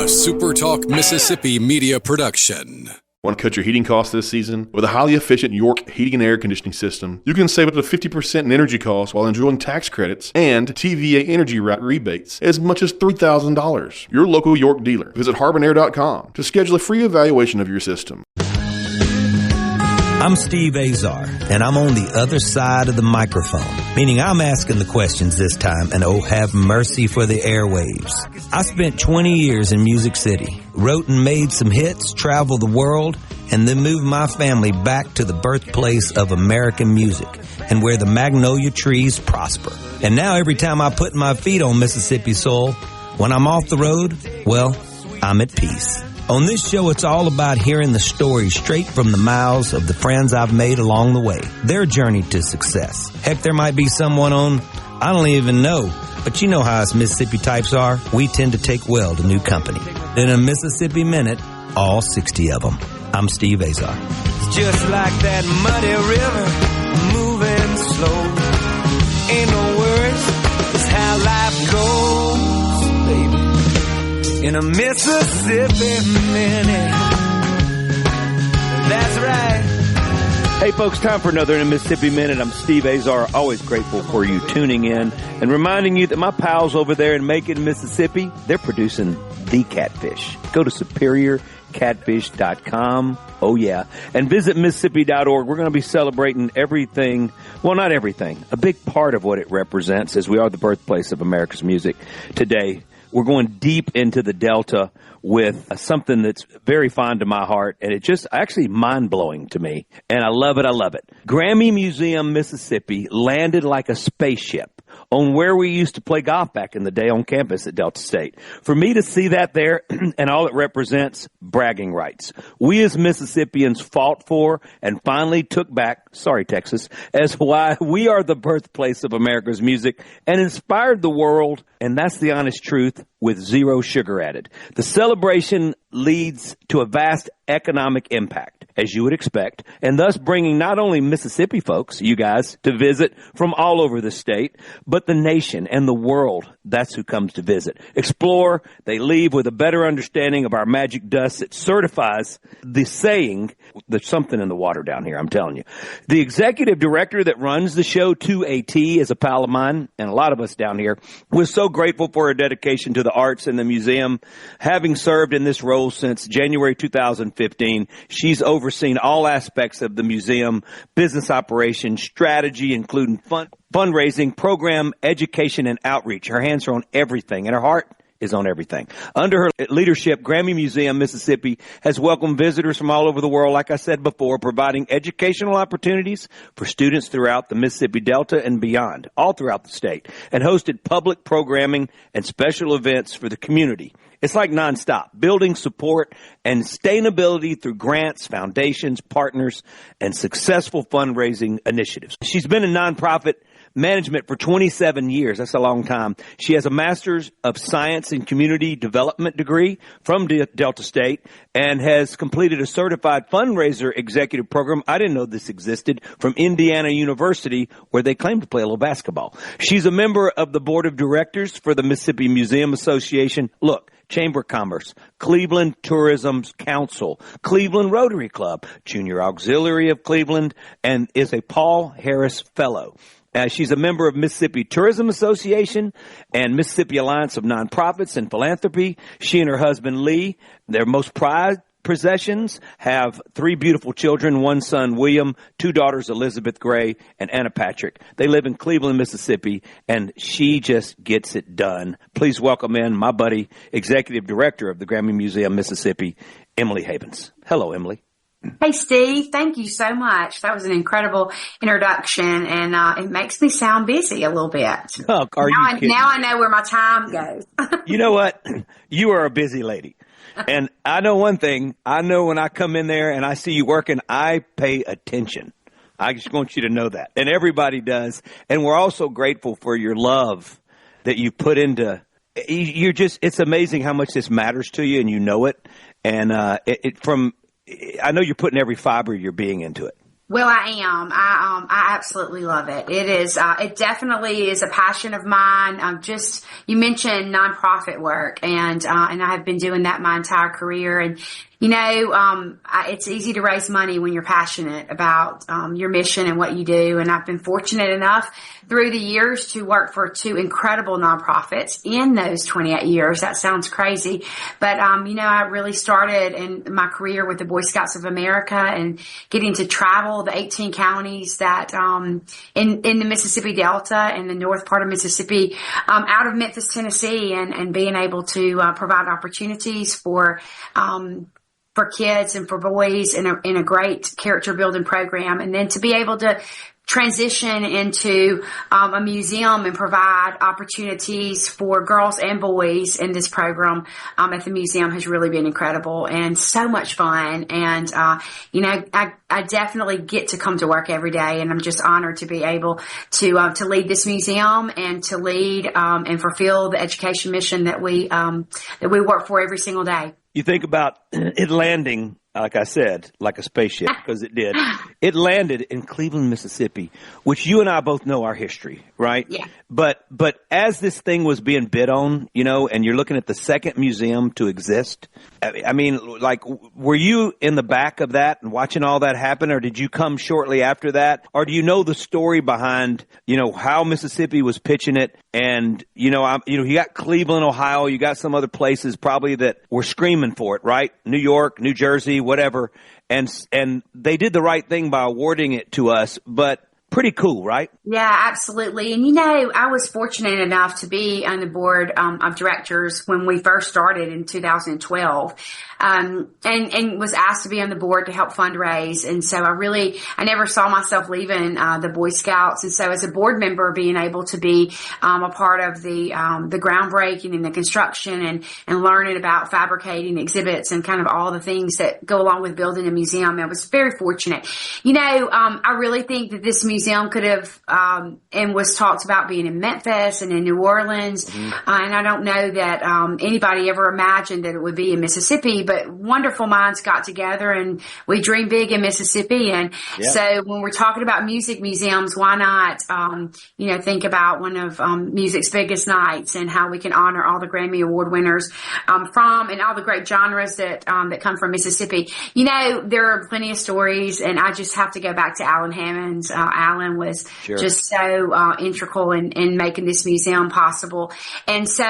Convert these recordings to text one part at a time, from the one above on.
SuperTalk Mississippi Media production. Want to cut your heating costs this season? With a highly efficient York heating and air conditioning system, you can save up to 50% in energy costs while enjoying tax credits and TVA energy rebates as much as $3,000. Your local York dealer. Visit harbonair.com to schedule a free evaluation of your system. I'm Steve Azar, and I'm on the other side of the microphone, meaning I'm asking the questions this time, and oh, have mercy for the airwaves. I spent 20 years in Music City, wrote and made some hits, traveled the world, and then moved my family back to the birthplace of American music and where the magnolia trees prosper. And now every time I put my feet on Mississippi soil, when I'm off the road, well, I'm at peace. On this show, it's all about hearing the stories straight from the mouths of the friends I've made along the way, their journey to success. Heck, there might be someone on, I don't even know, but you know how us Mississippi types are. We tend to take well to new company. In a Mississippi Minute, all 60 of them. I'm Steve Azar. It's just like that muddy river, moving slow. Ain't no words, it's how life goes, baby. In a Mississippi Minute. That's right. Hey folks, time for another Mississippi Minute. I'm Steve Azar, always grateful for you tuning in and reminding you that my pals over there in Macon, Mississippi, they're producing the catfish. Go to superiorcatfish.com. Oh yeah. And visit Mississippi.org. We're going to be celebrating everything. Well, not everything. A big part of what it represents, as we are the birthplace of America's music today. We're going deep into the Delta with something that's very fond to my heart, and it's just actually mind-blowing to me, and I love it, I love it. Grammy Museum, Mississippi landed like a spaceship on where we used to play golf back in the day on campus at Delta State. For me to see that there and all it represents, bragging rights. We as Mississippians fought for and finally took back, sorry Texas, as why we are the birthplace of America's music and inspired the world, and that's the honest truth, with zero sugar added. The celebration leads to a vast economic impact, as you would expect, and thus bringing not only Mississippi folks, you guys, to visit from all over the state, but the nation and the world. That's who comes to visit. Explore, they leave with a better understanding of our magic dust that certifies the saying, there's something in the water down here, I'm telling you. The executive director that runs the show to a T is a pal of mine, and a lot of us down here. We're so grateful for her dedication to the arts and the museum. Having served in this role since January 2015, she's overseen all aspects of the museum, business operations, strategy, including fundraising, program, education, and outreach. Her hands are on everything, and her heart is on everything. Under her leadership, Grammy Museum, Mississippi has welcomed visitors from all over the world, like I said before, providing educational opportunities for students throughout the Mississippi Delta and beyond, all throughout the state, and hosted public programming and special events for the community. It's like nonstop, building support and sustainability through grants, foundations, partners, and successful fundraising initiatives. She's been in nonprofit management for 27 years. That's a long time. She has a Master's of Science in Community Development degree from Delta State and has completed a certified fundraiser executive program. I didn't know this existed, from Indiana University, where they claim to play a little basketball. She's a member of the board of directors for the Mississippi Museum Association. Look, Chamber of Commerce, Cleveland Tourism Council, Cleveland Rotary Club, Junior Auxiliary of Cleveland, and is a Paul Harris Fellow. She's a member of Mississippi Tourism Association and Mississippi Alliance of Nonprofits and Philanthropy. She and her husband, Lee, their most prized possessions, have 3 beautiful children, 1 son, William, 2 daughters, Elizabeth Gray and Anna Patrick. They live in Cleveland, Mississippi, and she just gets it done. Please welcome in my buddy, Executive Director of the Grammy Museum, Mississippi, Emily Havens. Hello, Emily. Hey, Steve. Thank you so much. That was an incredible introduction, and it makes me sound busy a little bit. Oh, are you kidding? Now I know where my time goes. You know what? You are a busy lady. And I know one thing. I know when I come in there and I see you working, I pay attention. I just want you to know that. And everybody does. And we're also grateful for your love that you put into you're just, it's amazing how much this matters to you, and you know it. And I know you're putting every fiber of your being into it. Well, I am. I absolutely love it. It is. It definitely is a passion of mine. You mentioned nonprofit work, and I have been doing that my entire career. And it's easy to raise money when you're passionate about your mission and what you do. And I've been fortunate enough through the years to work for 2 incredible nonprofits in those 28 years. That sounds crazy, but I really started in my career with the Boy Scouts of America and getting to travel the 18 counties that in the Mississippi Delta and the north part of Mississippi, out of Memphis, Tennessee, and being able to provide opportunities for kids and for boys in a great character building program, and then to be able to transition into a museum and provide opportunities for girls and boys in this program at the museum has really been incredible and so much fun. And I definitely get to come to work every day, and I'm just honored to be able to lead this museum and to lead and fulfill the education mission that we work for every single day. You think about it landing, like I said, like a spaceship, because it did. It landed in Cleveland, Mississippi, which you and I both know our history, right? Yeah. But as this thing was being bid on, and you're looking at the second museum to exist, I mean, like, were you in the back of that and watching all that happen, or did you come shortly after that? Or do you know the story behind, how Mississippi was pitching it? And, you got Cleveland, Ohio, you got some other places probably that were screaming for it, right? New York, New Jersey, whatever. And they did the right thing by awarding it to us, but pretty cool, right? Yeah, absolutely. And I was fortunate enough to be on the board of directors when we first started in 2012, and was asked to be on the board to help fundraise. And so I never saw myself leaving the Boy Scouts. And so as a board member, being able to be a part of the groundbreaking and the construction and learning about fabricating exhibits and kind of all the things that go along with building a museum, I was very fortunate. I really think that this museum could have and was talked about being in Memphis and in New Orleans. Mm-hmm. And I don't know that anybody ever imagined that it would be in Mississippi, but wonderful minds got together and we dream big in Mississippi. And so when we're talking about music museums, why not, think about one of music's biggest nights and how we can honor all the Grammy Award winners from and all the great genres that come from Mississippi. There are plenty of stories, and I just have to go back to Alan Hammond's. Alan was just so integral in making this museum possible. And so,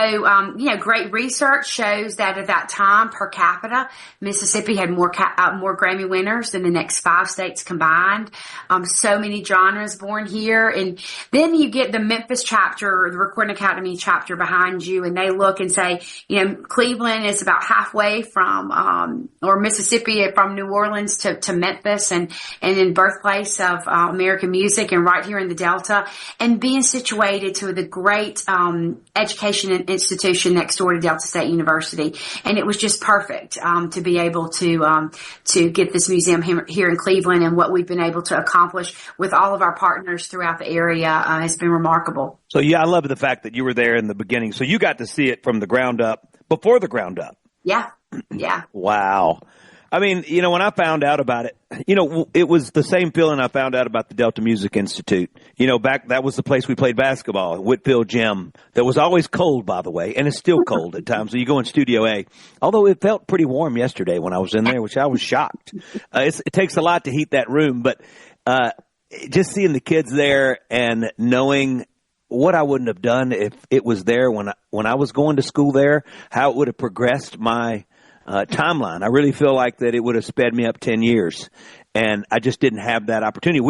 great research shows that at that time, per capita, Mississippi had more Grammy winners than the next 5 states combined. So many genres born here. And then you get the Memphis chapter, the Recording Academy chapter behind you, and they look and say, Cleveland is about halfway from, or Mississippi from New Orleans to Memphis and in birthplace of American music, and right here in the Delta, and being situated to the great education institution next door to Delta State University. And it was just perfect to be able to get this museum here in Cleveland, and what we've been able to accomplish with all of our partners throughout the area has been remarkable. So, I love the fact that you were there in the beginning. So you got to see it from the ground up, before the ground up. Yeah. Yeah. Wow. I mean, when I found out about it, it was the same feeling I found out about the Delta Music Institute. That was the place we played basketball, Whitfield Gym. That was always cold, by the way, and it's still cold at times. So you go in Studio A. Although it felt pretty warm yesterday when I was in there, which I was shocked. It takes a lot to heat that room, but just seeing the kids there and knowing what I wouldn't have done if it was there when I was going to school there, how it would have progressed my timeline. I really feel like that it would have sped me up 10 years, and I just didn't have that opportunity.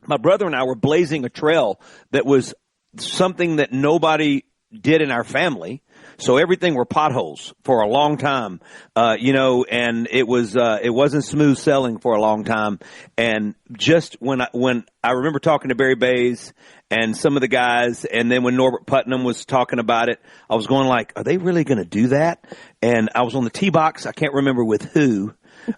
My brother and I were blazing a trail that was something that nobody did in our family. So everything were potholes for a long time, and it wasn't smooth sailing for a long time. And just when I remember talking to Barry Bays and some of the guys, and then when Norbert Putnam was talking about it, I was going like, are they really going to do that? And I was on the tee box. I can't remember with who.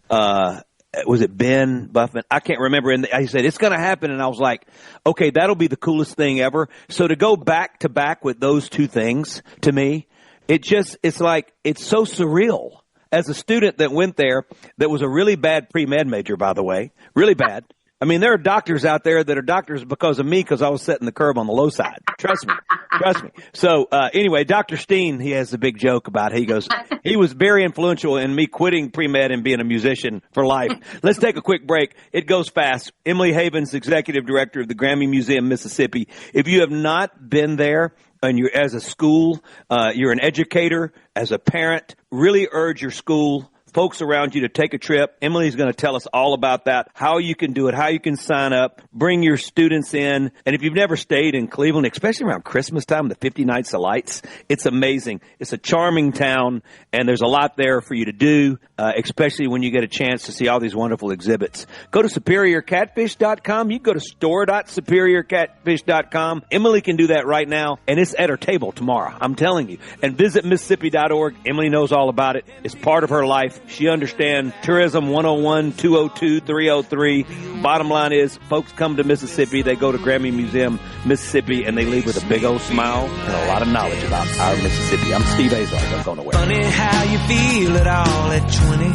Was it Ben Buffett? I can't remember. And he said, it's going to happen. And I was like, okay, that'll be the coolest thing ever. So to go back to back with those two things, to me, it's so surreal. As a student that went there, that was a really bad pre-med major, by the way, really bad. I mean, there are doctors out there that are doctors because of me, because I was setting the curve on the low side. Trust me. Trust me. So, anyway, Dr. Steen, he has a big joke about it. He goes, he was very influential in me quitting pre-med and being a musician for life. Let's take a quick break. It goes fast. Emily Havens, Executive Director of the Grammy Museum, Mississippi. If you have not been there, and you're as a school, you're an educator, as a parent, really urge your school, folks around you to take a trip. Emily's going to tell us all about that, how you can do it, how you can sign up, bring your students in. And if you've never stayed in Cleveland, especially around Christmas time, the 50 Nights of Lights, it's amazing. It's a charming town, and there's a lot there for you to do, especially when you get a chance to see all these wonderful exhibits. Go to superiorcatfish.com. You can go to store.superiorcatfish.com. Emily can do that right now, and it's at her table tomorrow. I'm telling you. And visit Mississippi.org. Emily knows all about it. It's part of her life. She understands Tourism 101, 202, 303. Bottom line is, folks come to Mississippi, they go to Grammy Museum, Mississippi, and they leave with a big old smile and a lot of knowledge about our Mississippi. I'm Steve Azar. Don't go nowhere. Funny how you feel it all at 20,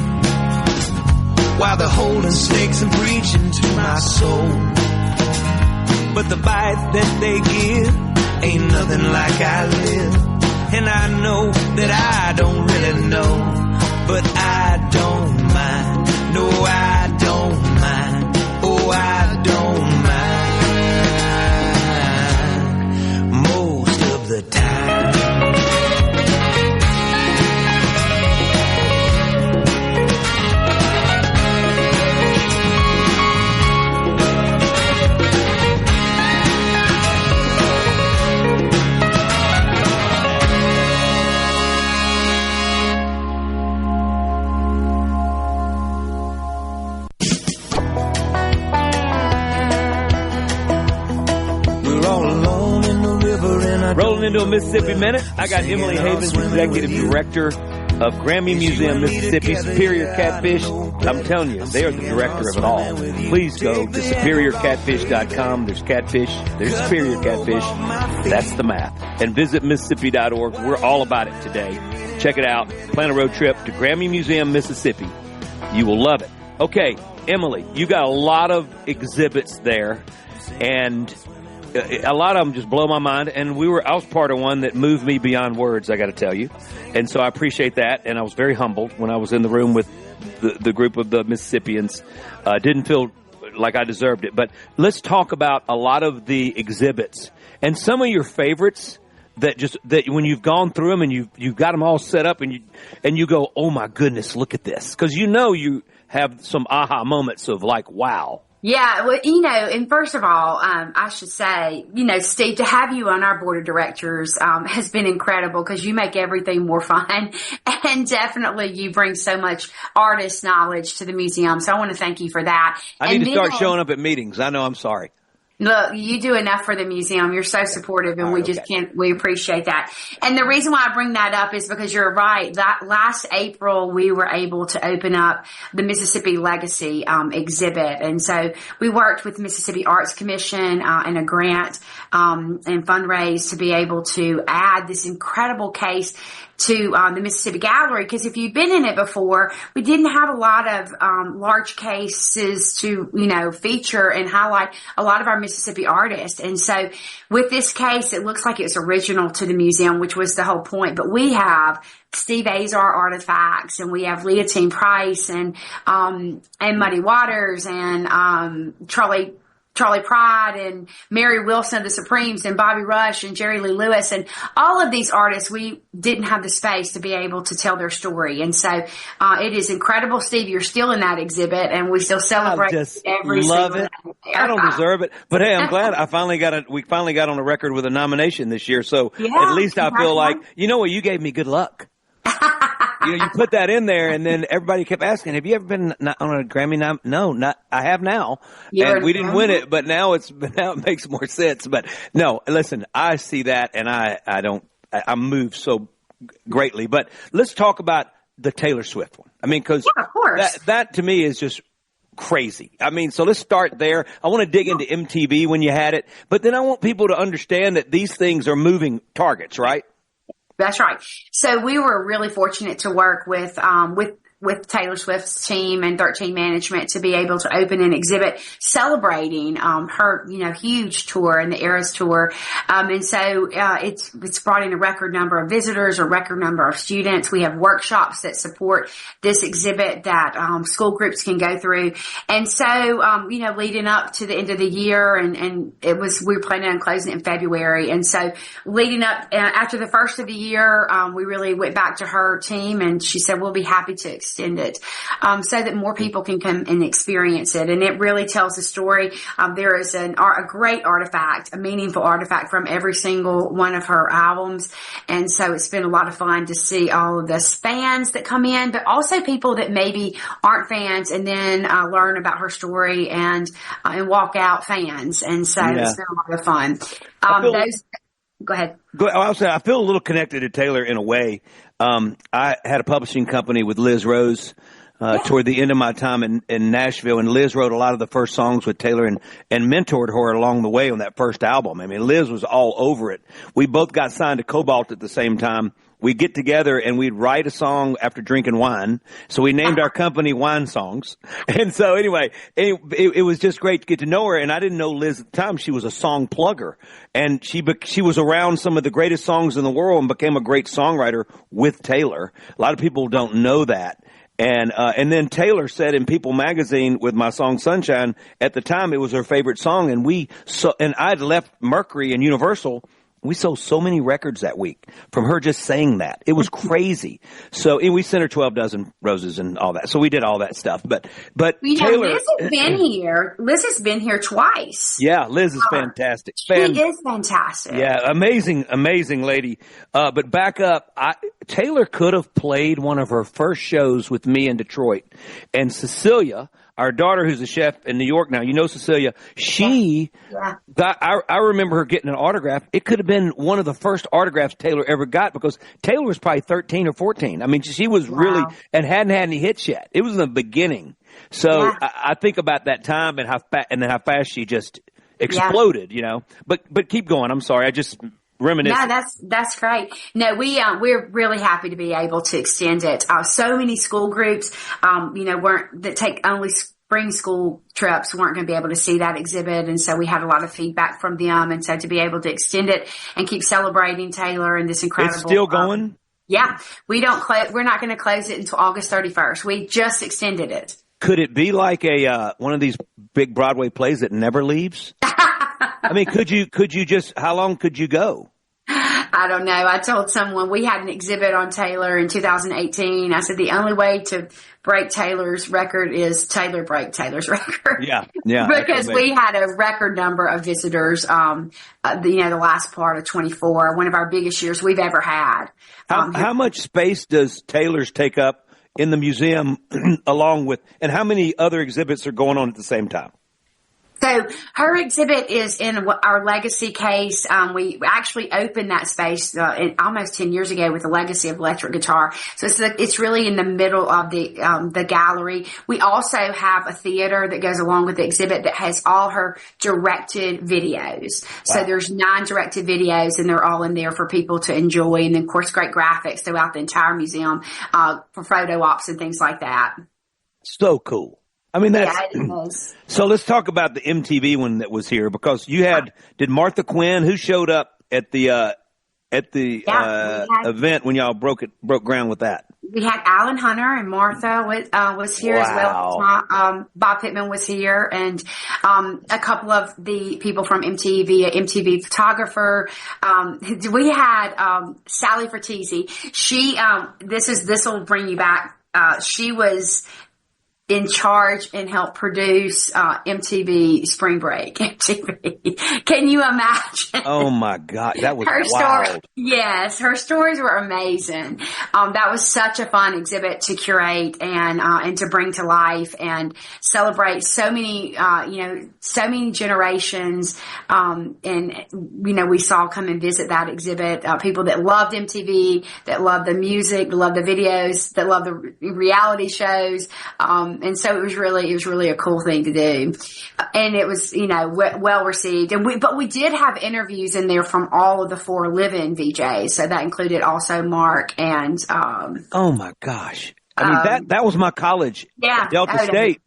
while they're holding snakes and preaching to my soul. But the bite that they give ain't nothing like I live. And I know that I don't really know, but I don't mind. No, I don't mind. Oh, I don't mind most of the time. Rolling into a Mississippi Minute. I got Emily Havens, Executive Director of Grammy Museum, Mississippi, Superior Catfish. I'm telling you, they are the director of it all. Please go to superiorcatfish.com. There's catfish. There's Superior Catfish. That's the math. And visit Mississippi.org. We're all about it today. Check it out. Plan a road trip to Grammy Museum, Mississippi. You will love it. Okay, Emily, you got a lot of exhibits there, and a lot of them just blow my mind, and I was part of one that moved me beyond words, I got to tell you. And so I appreciate that, and I was very humbled when I was in the room with the group of the Mississippians. Didn't feel like I deserved it. But let's talk about a lot of the exhibits and some of your favorites that when you've gone through them and you've got them all set up and you go, oh my goodness, look at this. Because you have some aha moments of like, wow. Yeah, well, and first of all, I should say, Steve, to have you on our board of directors has been incredible because you make everything more fun, and definitely you bring so much artist knowledge to the museum. So I want to thank you for that. I need to start showing up at meetings. I know, I'm sorry. Look, you do enough for the museum. You're so supportive, and we appreciate that. And the reason why I bring that up is because you're right. That last April, we were able to open up the Mississippi Legacy exhibit. And so we worked with Mississippi Arts Commission and a grant and fundraise to be able to add this incredible case to the Mississippi Gallery, because if you've been in it before, we didn't have a lot of large cases to feature and highlight a lot of our Mississippi artists. And so with this case, it looks like it's original to the museum, which was the whole point. But we have Steve Azar artifacts, and we have Leontine Price and Muddy Waters and Charlie Pride and Mary Wilson of the Supremes and Bobby Rush and Jerry Lee Lewis, and all of these artists, we didn't have the space to be able to tell their story. And so it is incredible, Steve. You're still in that exhibit, and we still celebrate every love single it. I don't deserve it, but hey, I'm glad we finally got on the record with a nomination this year. So at least I feel like, you gave me good luck. You put that in there, and then everybody kept asking, have you ever been on a Grammy nom? No, I have now. And we didn't win it, but now it makes more sense. But no, listen, I see that, and I'm moved so greatly. But let's talk about the Taylor Swift one. I mean, because that to me is just crazy. I mean, so let's start there. I want to dig into MTV when you had it, but then I want people to understand that these things are moving targets, right? That's right. So we were really fortunate to work with with Taylor Swift's team and 13 Management to be able to open an exhibit celebrating her, huge tour and the Eras Tour. And so it's brought in a record number of visitors, a record number of students. We have workshops that support this exhibit that school groups can go through. And so, leading up to the end of the year, and we were planning on closing it in February. And so leading up after the first of the year, we really went back to her team, and she said, we'll be happy to extend it so that more people can come and experience it. And it really tells the story. There is a great artifact, a meaningful artifact from every single one of her albums. And so it's been a lot of fun to see all of the fans that come in, but also people that maybe aren't fans and then learn about her story and walk out fans. And so it's been a lot of fun. Go ahead. I feel a little connected to Taylor in a way. I had a publishing company with Liz Rose toward the end of my time in Nashville, and Liz wrote a lot of the first songs with Taylor and mentored her along the way on that first album. I mean, Liz was all over it. We both got signed to Cobalt at the same time. We'd get together and we'd write a song after drinking wine. So we named our company Wine Songs. And so anyway, it was just great to get to know her. And I didn't know Liz at the time. She was a song plugger, and she was around some of the greatest songs in the world and became a great songwriter with Taylor. A lot of people don't know that. And then Taylor said in People magazine with my song Sunshine, at the time it was her favorite song. And I'd left Mercury and Universal. We sold so many records that week from her just saying that. It was crazy. So we sent her 12 dozen roses and all that. So we did all that stuff. But Taylor, Liz has been here. Liz has been here twice. Yeah, Liz is fantastic. She is fantastic. Yeah, amazing lady. But back up, Taylor could have played one of her first shows with me in Detroit. And Cecilia, our daughter, who's a chef in New York now, Cecilia, I remember her getting an autograph. It could have been one of the first autographs Taylor ever got, because Taylor was probably 13 or 14. I mean, she was really, and hadn't had any hits yet. It was in the beginning. So I think about that time and how fast she just exploded, But keep going. I'm sorry. I just reminisce. No, that's great. No, we're really happy to be able to extend it. So many school groups, that take only spring school trips weren't going to be able to see that exhibit. And so we had a lot of feedback from them. And so to be able to extend it and keep celebrating Taylor and this incredible. It's still going? Yeah. We're not going to close it until August 31st. We just extended it. Could it be like one of these big Broadway plays that never leaves? I mean, how long could you go? I don't know. I told someone we had an exhibit on Taylor in 2018. I said the only way to break Taylor's record is Taylor break Taylor's record. Yeah. Because we had a record number of visitors, the last part of 24, one of our biggest years we've ever had. How much space does Taylor's take up in the museum and how many other exhibits are going on at the same time? So her exhibit is in our legacy case. We actually opened that space almost 10 years ago with the legacy of electric guitar. So it's really in the middle of the gallery. We also have a theater that goes along with the exhibit that has all her directed videos. Wow. So there's 9 directed videos, and they're all in there for people to enjoy. And then, of course, great graphics throughout the entire museum for photo ops and things like that. So cool. I mean, it is. So let's talk about the MTV one that was here, because you did Martha Quinn, who showed up at the event when y'all broke ground with that? We had Alan Hunter and Martha was here as well. Bob Pittman was here, and a couple of the people from MTV, MTV photographer. We had Sally Fertizzi. She this will bring you back. She was in charge and helped produce MTV Spring Break. MTV. Can you imagine? Oh my God, that was her wild. Story, yes, her stories were amazing. That was such a fun exhibit to curate and to bring to life and celebrate so many so many generations. And we saw come and visit that exhibit people that loved MTV, that loved the music, that loved the videos, that loved the reality shows. And so it was really a cool thing to do. And it was, well received. And we did have interviews in there from all of the 4 living VJs. So that included also Mark and, oh my gosh. I mean, that was my college. Yeah. Delta State.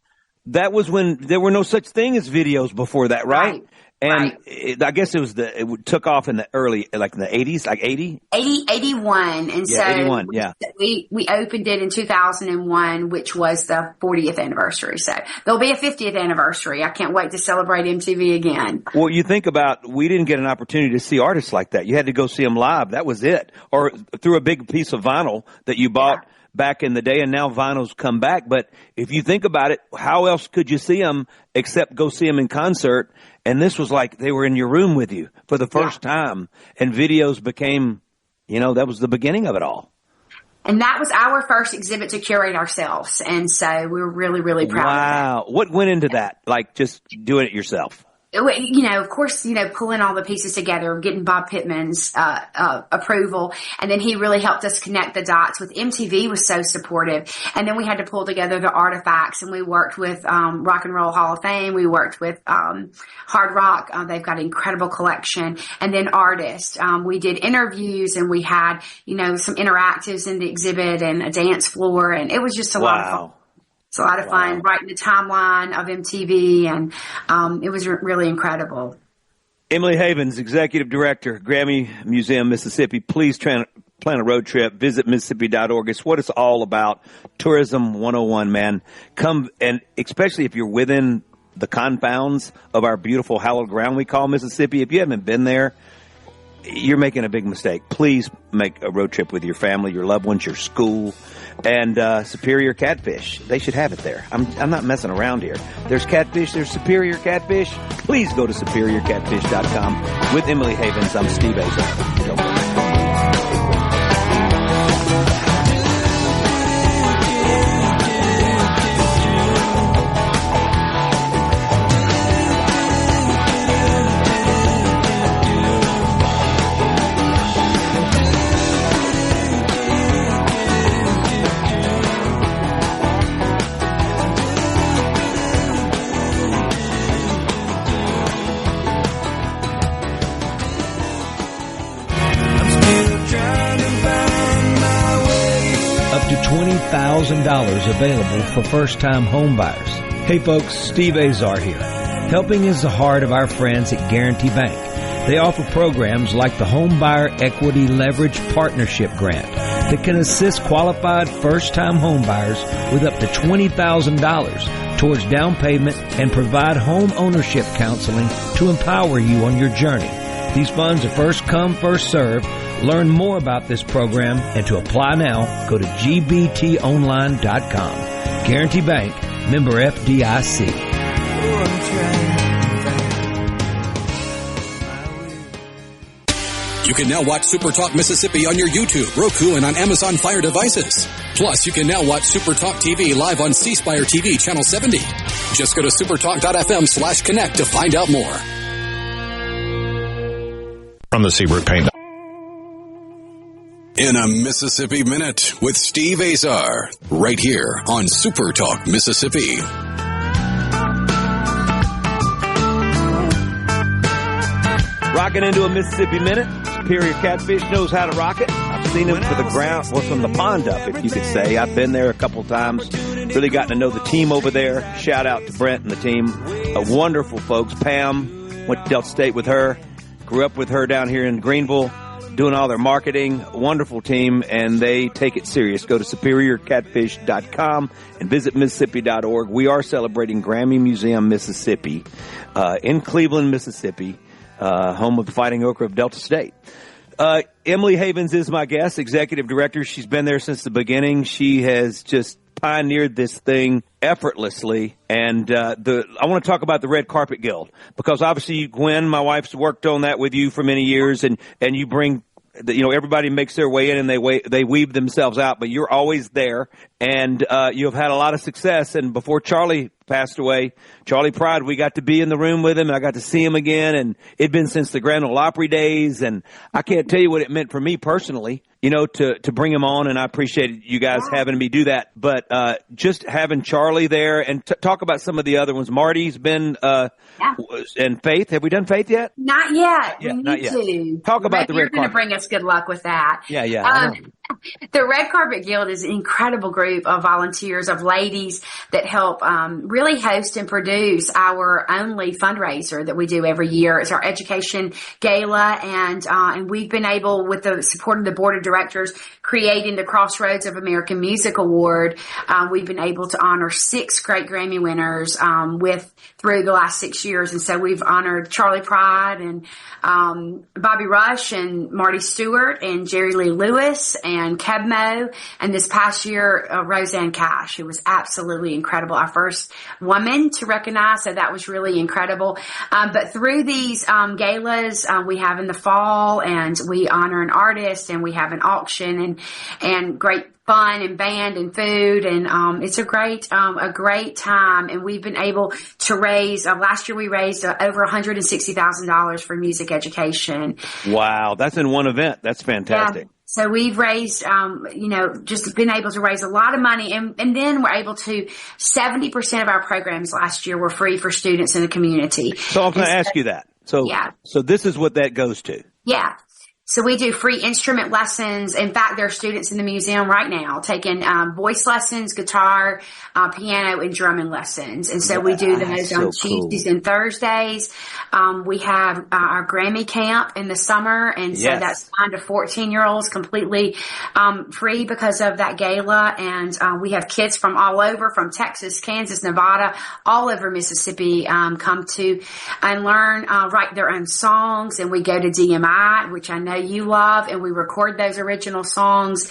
That was when there were no such thing as videos before that, right? And I guess it took off in the early, like in the 80s, like 80? 81. And so 81, yeah. we opened it in 2001, which was the 40th anniversary. So there'll be a 50th anniversary. I can't wait to celebrate MTV again. Well, you think about, we didn't get an opportunity to see artists like that. You had to go see them live. That was it. Or through a big piece of vinyl that you bought back in the day, and now vinyl's come back. But if you think about it, how else could you see them except go see them in concert? And this was like they were in your room with you for the first time. And videos became, that was the beginning of it all. And that was our first exhibit to curate ourselves. And so we were really, really proud of that. Wow. What went into that? Like just doing it yourself? Of course, pulling all the pieces together, getting Bob Pittman's approval. And then he really helped us connect the dots with MTV was so supportive. And then we had to pull together the artifacts, and we worked with Rock and Roll Hall of Fame. We worked with Hard Rock. They've got an incredible collection. And then artists. We did interviews, and we had, some interactives in the exhibit and a dance floor. And it was just a lot of fun. It's a lot of fun writing the timeline of MTV, and it was really incredible. Emily Havens, Executive Director, Grammy Museum, Mississippi. Please plan a road trip. Visit Mississippi.org. It's what it's all about. Tourism 101, man. Come, and especially if you're within the confounds of our beautiful hallowed ground we call Mississippi. If you haven't been there, you're making a big mistake. Please make a road trip with your family, your loved ones, your school. And Superior Catfish. They should have it there. I'm not messing around here. There's catfish. There's Superior Catfish. Please go to superiorcatfish.com. With Emily Havens, I'm Steve Azar. $20,000 available for first-time home buyers. Hey folks, Steve Azar here. Helping is the heart of our friends at Guarantee Bank. They offer programs like the Home Buyer Equity Leverage Partnership Grant that can assist qualified first-time home buyers with up to $20,000 towards down payment and provide home ownership counseling to empower you on your journey. These funds are first come, first served. Learn more about this program and to apply now, go to gbtonline.com. Guarantee Bank, member FDIC. You can now watch SuperTalk Mississippi on your YouTube, Roku, and on Amazon Fire devices. Plus, you can now watch SuperTalk TV live on C Spire TV Channel 70. Just go to supertalk.fm/connect to find out more. From the Seabrook Paint. In a Mississippi Minute with Steve Azar, right here on SuperTalk Mississippi. Rocking into a Mississippi Minute. Superior Catfish knows how to rock it. I've seen him for the ground, well, from the pond up, if you could say. I've been there a couple times. Really gotten to know the team over there. Shout out to Brent and the team. Wonderful folks. Pam, went to Delta State with her. Grew up with her down here in Greenville, doing all their marketing. Wonderful team, and they take it serious. Go to superiorcatfish.com and visit Mississippi.org. We are celebrating Grammy Museum, Mississippi, in Cleveland, Mississippi, home of the Fighting Ochre of Delta State. Emily Havens is my guest, Executive Director. She's been there since the beginning. She has just pioneered this thing effortlessly. And I want to talk about the Red Carpet Guild, because obviously Gwen, my wife's worked on that with you for many years, and you bring everybody makes their way in and they weave themselves out, but you're always there, and you have had a lot of success. And before Charlie passed away, Charlie Pride, we got to be in the room with him, and I got to see him again, and it'd been since the Grand Ole Opry days, and I can't tell you what it meant for me personally, to bring him on, and I appreciate you guys having me do that. But just having Charlie there, and talk about some of the other ones. Marty's been and Faith. Have we done Faith yet? Not yet. Yeah, we not need yet. to. Talk about the Red You're going to Carpet. bring us good luck with that. Yeah. The Red Carpet Guild is an incredible group of volunteers, of ladies that help really host and produce our only fundraiser that we do every year. It's our education gala, and we've been able, with the support of the board of directors, creating the Crossroads of American Music Award. We've been able to honor 6 great Grammy winners through the last 6 years, and so we've honored Charlie Pride and Bobby Rush and Marty Stewart and Jerry Lee Lewis and Kebmo, and this past year, Roseanne Cash, who was absolutely incredible. Our first woman to recognize, so that was really incredible. But through these galas we have in the fall, and we honor an artist, and we have an auction and great fun and band and food, and it's a great time. And we've been able to raise, last year we raised over $160,000 for music education. Wow, that's in one event. That's fantastic. Yeah. So we've raised, just been able to raise a lot of money, and then we're able to, 70% of our programs last year were free for students in the community. So I'm going to ask you that. So, yeah. So this is what that goes to. Yeah. So we do free instrument lessons. In fact, there are students in the museum right now taking voice lessons, guitar, piano, and drumming lessons. And so we do those on Tuesdays and Thursdays. We have our Grammy camp in the summer, and so that's 9 to 14-year-olds completely free because of that gala. And we have kids from all over, from Texas, Kansas, Nevada, all over Mississippi, come to and learn, write their own songs. And we go to DMI, which I know you love, and we record those original songs.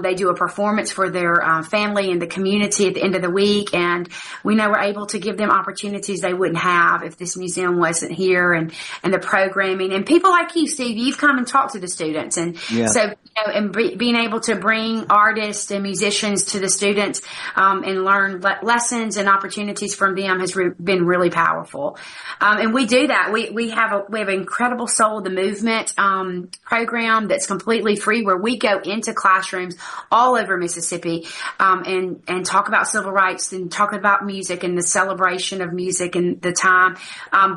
They do a performance for their family and the community at the end of the week, and we know we're able to give them opportunities they wouldn't have if this museum wasn't here, and the programming. And people like you, Steve, you've come and talked to the students, and so being able to bring artists and musicians to the students and learn lessons and opportunities from them has been really powerful. And we do that. We have an incredible Soul of the Movement program that's completely free, where we go into classrooms all over Mississippi and talk about civil rights and talk about music and the celebration of music and the time.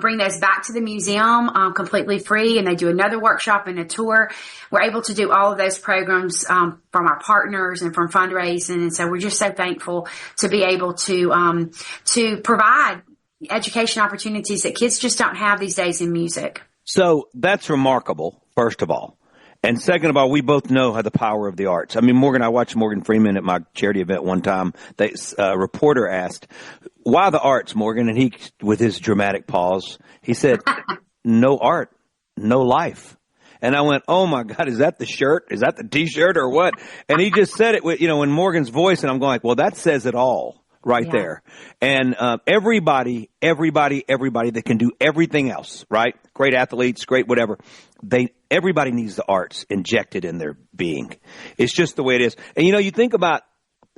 Bring those back to the museum completely free, and they do another workshop and a tour. We're able to do all of those programs from our partners and from fundraising, and so we're just so thankful to be able to provide education opportunities that kids just don't have these days in music. So that's remarkable, first of all. And second of all, we both know how the power of the arts. I mean, I watched Morgan Freeman at my charity event one time. A reporter asked, "Why the arts, Morgan?" And he, with his dramatic pause, he said, "No art, no life." And I went, "Oh my God, is that the shirt? Is that the T-shirt or what?" And he just said it with, in Morgan's voice. And I'm going, well, that says it all right there. And everybody that can do everything else, right? Great athletes, great whatever. Everybody needs the arts injected in their being. It's just the way it is. And, you think about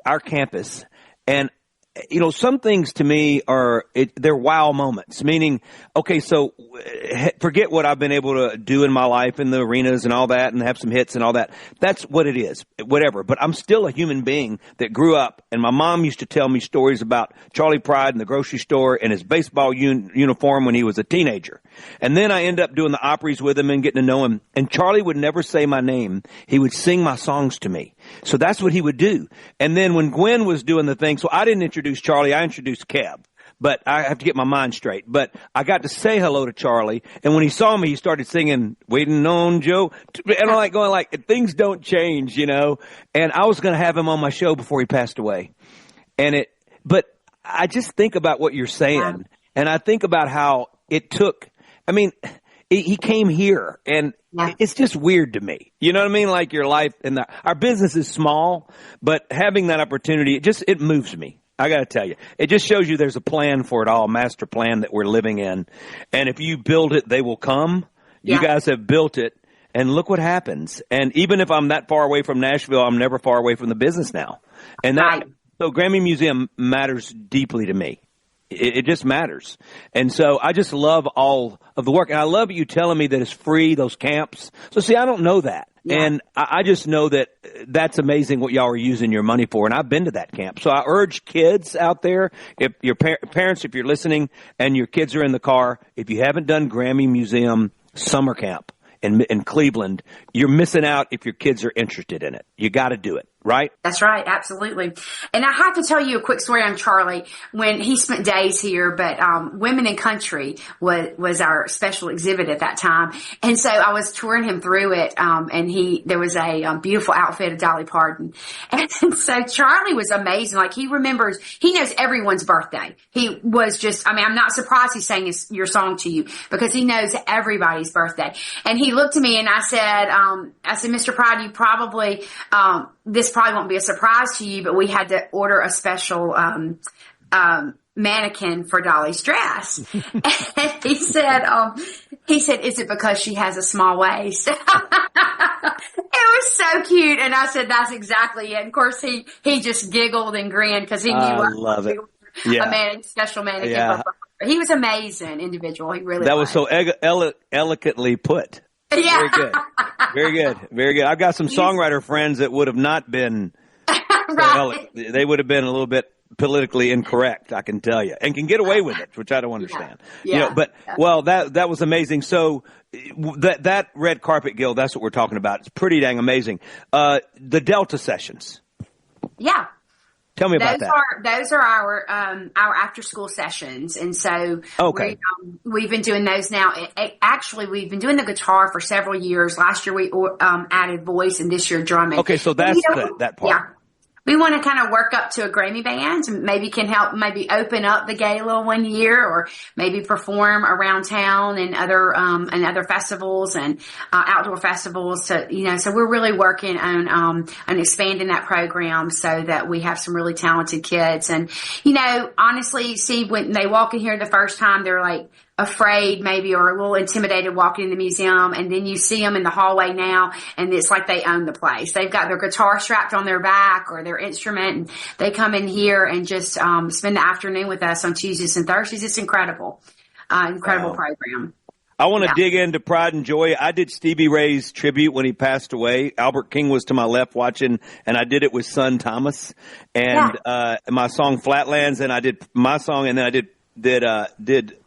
our campus, and some things to me they're wow moments, meaning, okay, so forget what I've been able to do in my life in the arenas and all that and have some hits and all that. That's what it is, whatever. But I'm still a human being that grew up, and my mom used to tell me stories about Charlie Pride in the grocery store and his baseball uniform when he was a teenager. And then I end up doing the Opries with him and getting to know him. And Charlie would never say my name. He would sing my songs to me. So that's what he would do. And then when Gwen was doing the thing, so I didn't introduce Charlie, I introduced Kev. But I have to get my mind straight. But I got to say hello to Charlie. And when he saw me, he started singing, "Waiting on Joe." And I'm going things don't change, And I was going to have him on my show before he passed away. But I just think about what you're saying. And I think about how it took, he came here, and it's just weird to me. You know what I mean? Like your life and our business is small, but having that opportunity, it moves me. I got to tell you, it just shows you there's a plan for it all, a master plan that we're living in. And if you build it, they will come. You guys have built it, and look what happens. And even if I'm that far away from Nashville, I'm never far away from the business now. And so Grammy Museum matters deeply to me. It just matters. And so I just love all of the work. And I love you telling me that it's free, those camps. So see, I don't know that. Yeah. And I just know that that's amazing what y'all are using your money for. And I've been to that camp. So I urge kids out there, if your parents, if you're listening and your kids are in the car, if you haven't done Grammy Museum summer camp, in Cleveland, you're missing out if your kids are interested in it. You got to do it, right? That's right. Absolutely. And I have to tell you a quick story on Charlie when he spent days here, but Women in Country was our special exhibit at that time. And so I was touring him through it, and there was a beautiful outfit of Dolly Parton. And so Charlie was amazing. Like, he knows everyone's birthday. He was just, I'm not surprised he sang your song to you, because he knows everybody's birthday. And he looked at me and I said, Mr. Pride, you probably, this probably won't be a surprise to you, but we had to order a special mannequin for Dolly's dress. And he said, is it because she has a small waist? It was so cute. And I said, that's exactly it. And of course, he just giggled and grinned because he knew I love it. A special mannequin. Yeah. He was an amazing individual. He really was. So elegantly put. Yeah. Very good. Very good. I've got some songwriter friends that would have not been, right. They would have been a little bit politically incorrect, I can tell you, and can get away with it, which I don't understand. Yeah. Well, that was amazing. So that red carpet, Gil, that's what we're talking about. It's pretty dang amazing. The Delta sessions. Yeah. Tell me about that. Those are our after school sessions, and so we've been doing those now. Actually, we've been doing the guitar for several years. Last year we added voice, and this year drumming. Okay, so that's that part. Yeah. We want to kind of work up to a Grammy band, and maybe can help maybe open up the gala one year, or maybe perform around town and other festivals and outdoor festivals. So so we're really working on expanding that program so that we have some really talented kids. And honestly, Steve, when they walk in here the first time, they're like afraid maybe, or a little intimidated walking in the museum, and then you see them in the hallway now, and it's like they own the place. They've got their guitar strapped on their back or their instrument, and they come in here and just spend the afternoon with us on Tuesdays and Thursdays. It's incredible program. I want to dig into Pride and Joy. I did Stevie Ray's tribute when he passed away. Albert King was to my left watching, and I did it with Son Thomas, and my song Flatlands, and I did my song, and then I did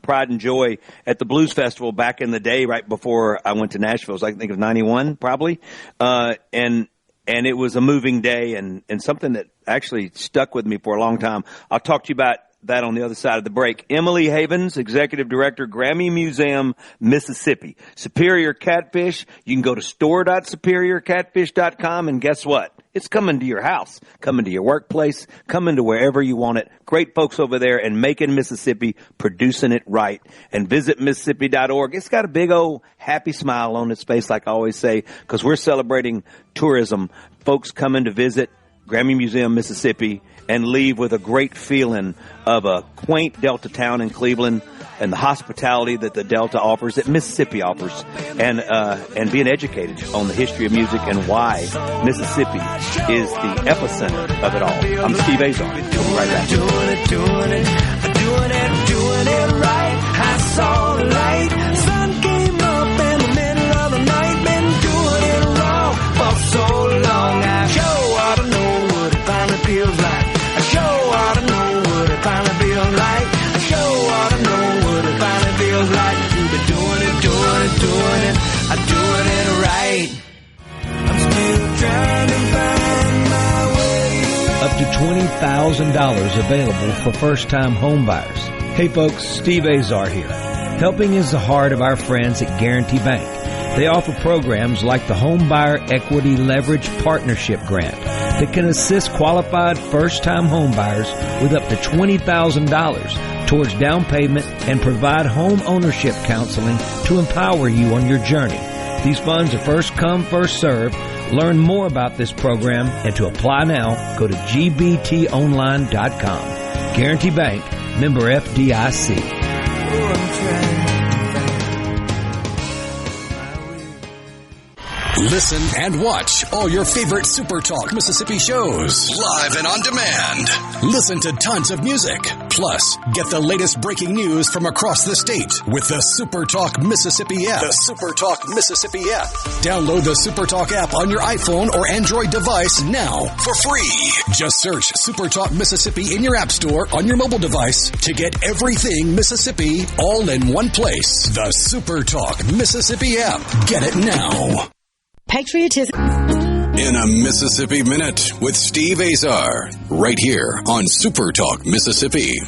Pride and Joy at the Blues Festival back in the day, right before I went to Nashville. It was, I think, of 91 probably. And it was a moving day and something that actually stuck with me for a long time. I'll talk to you about that on the other side of the break. Emily Havens, Executive Director, Grammy Museum, Mississippi. Superior Catfish. You can go to store.superiorcatfish.com, and guess what? It's coming to your house, coming to your workplace, coming to wherever you want it. Great folks over there in Macon, Mississippi, producing it right. And visit Mississippi.org. It's got a big old happy smile on its face, like I always say, because we're celebrating tourism. Folks coming to visit Grammy Museum, Mississippi, and leave with a great feeling of a quaint Delta town in Cleveland and the hospitality that the Delta offers, that Mississippi offers, and being educated on the history of music and why Mississippi is the epicenter of it all. I'm Steve Azar. We'll be right back. Doing it right. I saw the light. Sun came up in the middle of the night. Been doing it wrong for so long. I sure ought to know what it finally feels like. I sure ought to know what it finally feels like. I sure ought to know what it finally feels like. You've been doing it. I'm doing it right. I'm still trying to find my way. Up to $20,000 available for first-time home buyers. Hey folks, Steve Azar here. Helping is the heart of our friends at Guarantee Bank. They offer programs like the Home Buyer Equity Leverage Partnership Grant that can assist qualified first-time home buyers with up to $20,000 towards down payment and provide home ownership counseling to empower you on your journey. These funds are first come, first served. Learn more about this program and to apply now, go to gbtonline.com. Guarantee Bank, member FDIC. Listen and watch all your favorite SuperTalk Mississippi shows live and on demand. Listen to tons of music, Plus, get the latest breaking news from across the state with the SuperTalk Mississippi app. The SuperTalk Mississippi app. Download the SuperTalk app on your iPhone or Android device now for free. Just search SuperTalk Mississippi in your app store on your mobile device to get everything Mississippi all in one place. The SuperTalk Mississippi app. Get it now. Patriotism. In a Mississippi Minute with Steve Azar, right here on SuperTalk Mississippi.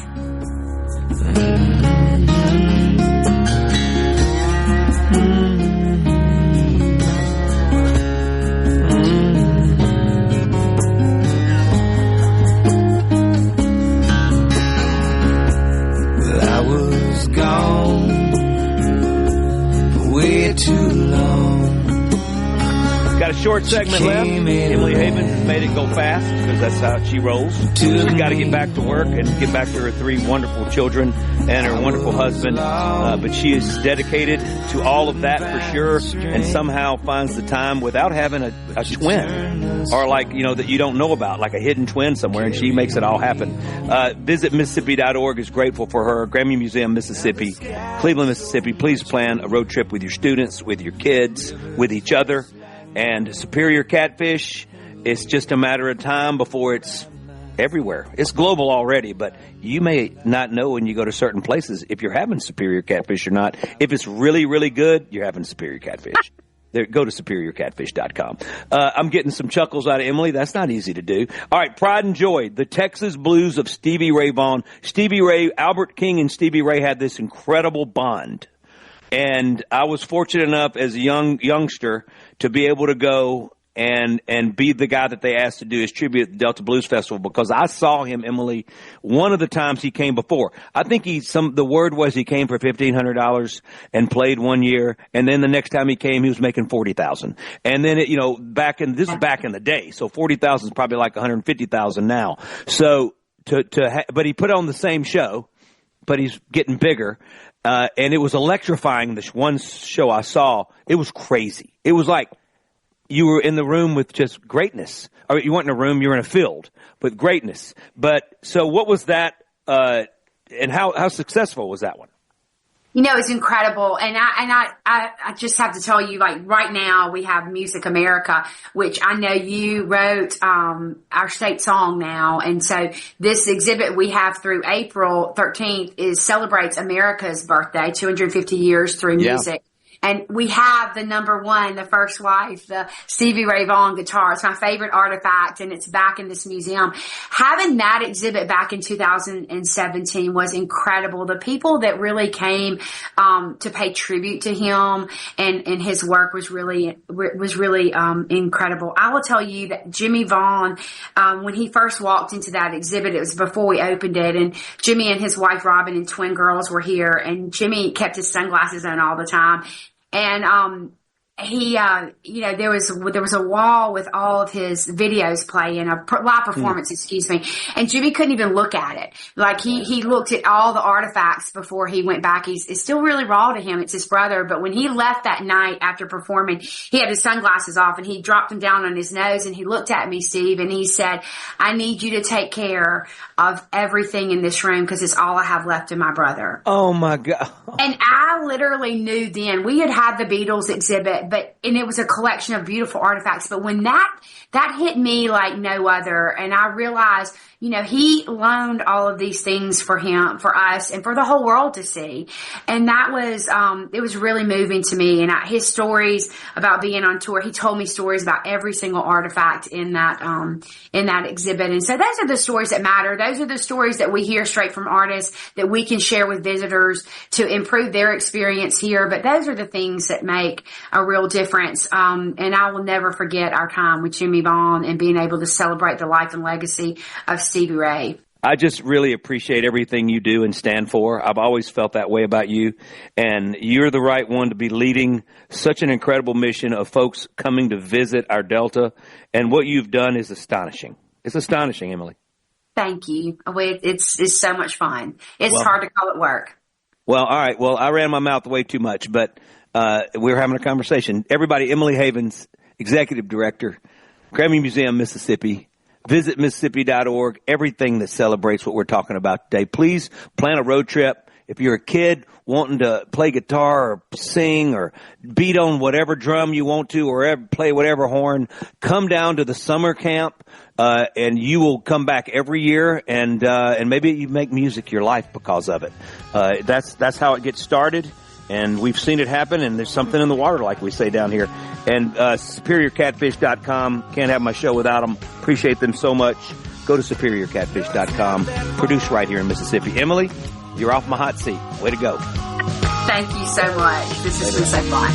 Well, I was gone for way too long. Got a short segment left. Emily Havens has made it go fast because that's how she rolls. She's got to get back to work and get back to her 3 wonderful children and her wonderful husband. But she is dedicated to all of that for sure, and somehow finds the time without having a twin or that you don't know about, like a hidden twin somewhere, and she makes it all happen. Visit Mississippi.org is grateful for her. Grammy Museum, Mississippi, Cleveland, Mississippi. Please plan a road trip with your students, with your kids, with each other. And Superior Catfish, it's just a matter of time before it's everywhere. It's global already, but you may not know when you go to certain places if you're having Superior Catfish or not. If it's really, really good, you're having Superior Catfish. Go to superiorcatfish.com. I'm getting some chuckles out of Emily. That's not easy to do. All right, Pride and Joy, the Texas Blues of Stevie Ray Vaughan. Albert King and Stevie Ray had this incredible bond. And I was fortunate enough as a youngster to be able to go and be the guy that they asked to do his tribute at the Delta Blues Festival, because I saw him, Emily, one of the times he came before. I think the word was he came for $1,500 and played 1 year, and then the next time he came, he was making $40,000. And then this is back in the day, so $40,000 is probably like $150,000 now. So but he put on the same show, but he's getting bigger. And it was electrifying. This one show I saw, it was crazy. It was like you were in the room with just greatness. Or you weren't in a room, you were in a field with greatness. But so what was that, and how successful was that one? It's incredible. And I just have to tell you, like, right now we have Music America, which I know you wrote, our state song now. And so this exhibit we have through April 13th celebrates America's birthday, 250 years through music. And we have the number one, the first wife, the Stevie Ray Vaughan guitar. It's my favorite artifact, and it's back in this museum. Having that exhibit back in 2017 was incredible. The people that really came to pay tribute to him and his work was really incredible. I will tell you that Jimmy Vaughan, when he first walked into that exhibit, it was before we opened it, and Jimmy and his wife Robin and twin girls were here, and Jimmy kept his sunglasses on all the time. And he, there was a wall with all of his videos playing, a live performance, excuse me. And Jimmy couldn't even look at it. Like he looked at all the artifacts before he went back. It's still really raw to him. It's his brother. But when he left that night after performing, he had his sunglasses off and he dropped them down on his nose and he looked at me, Steve, and he said, "I need you to take care of everything in this room because it's all I have left of my brother." Oh my God. And I literally knew then. We had the Beatles exhibit, and it was a collection of beautiful artifacts. But when that hit me like no other, and I realized, he loaned all of these things for us, and for the whole world to see. And that was, it was really moving to me. And his stories about being on tour, he told me stories about every single artifact in that exhibit. And so those are the stories that matter. Those are the stories that we hear straight from artists that we can share with visitors to improve their experience here. But those are the things that make a real difference. And I will never forget our time with Jimmy Vaughan and being able to celebrate the life and legacy of Stevie Ray. I just really appreciate everything you do and stand for. I've always felt that way about you, and you're the right one to be leading such an incredible mission of folks coming to visit our Delta, and what you've done is astonishing. It's astonishing, Emily. Thank you. It's so much fun. It's hard to call it work. Well, all right. Well, I ran my mouth way too much, but we're having a conversation. Everybody, Emily Havens, Executive Director, Grammy Museum, Mississippi. Visit Mississippi.org, everything that celebrates what we're talking about today. Please plan a road trip. If you're a kid wanting to play guitar or sing or beat on whatever drum you want to or play whatever horn, come down to the summer camp, and you will come back every year, and maybe you make music your life because of it. That's how it gets started, and we've seen it happen, and there's something in the water, like we say down here. And SuperiorCatfish.com, can't have my show without them. Appreciate them so much. Go to SuperiorCatfish.com, produced right here in Mississippi. Emily, you're off my hot seat. Way to go. Thank you so much. This has been so fun.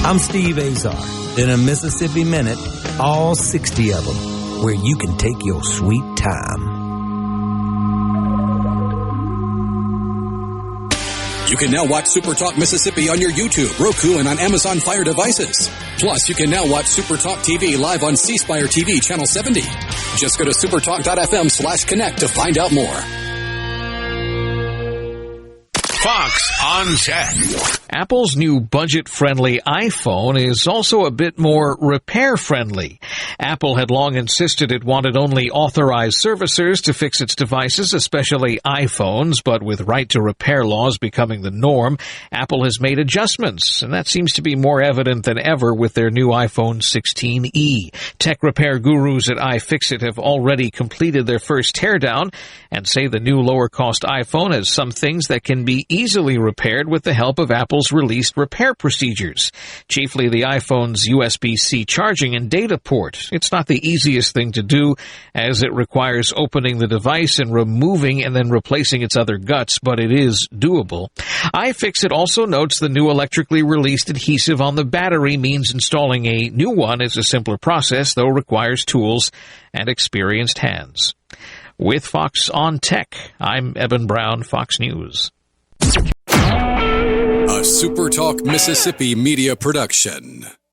I'm Steve Azar. In a Mississippi Minute, all 60 of them, where you can take your sweet time. You can now watch SuperTalk Mississippi on your YouTube, Roku, and on Amazon Fire devices. Plus, you can now watch SuperTalk TV live on C Spire TV Channel 70. Just go to supertalk.fm/connect to find out more. Fox on Tech. Apple's new budget-friendly iPhone is also a bit more repair-friendly. Apple had long insisted it wanted only authorized servicers to fix its devices, especially iPhones, but with right-to-repair laws becoming the norm, Apple has made adjustments, and that seems to be more evident than ever with their new iPhone 16e. Tech repair gurus at iFixit have already completed their first teardown and say the new lower-cost iPhone has some things that can be easily repaired with the help of Apple's released repair procedures, chiefly the iPhone's USB-C charging and data port. It's not the easiest thing to do, as it requires opening the device and removing and then replacing its other guts, but it is doable. iFixit also notes the new electrically released adhesive on the battery means installing a new one is a simpler process, though requires tools and experienced hands. With Fox on Tech, I'm Eben Brown, Fox News. A SuperTalk Mississippi Media production.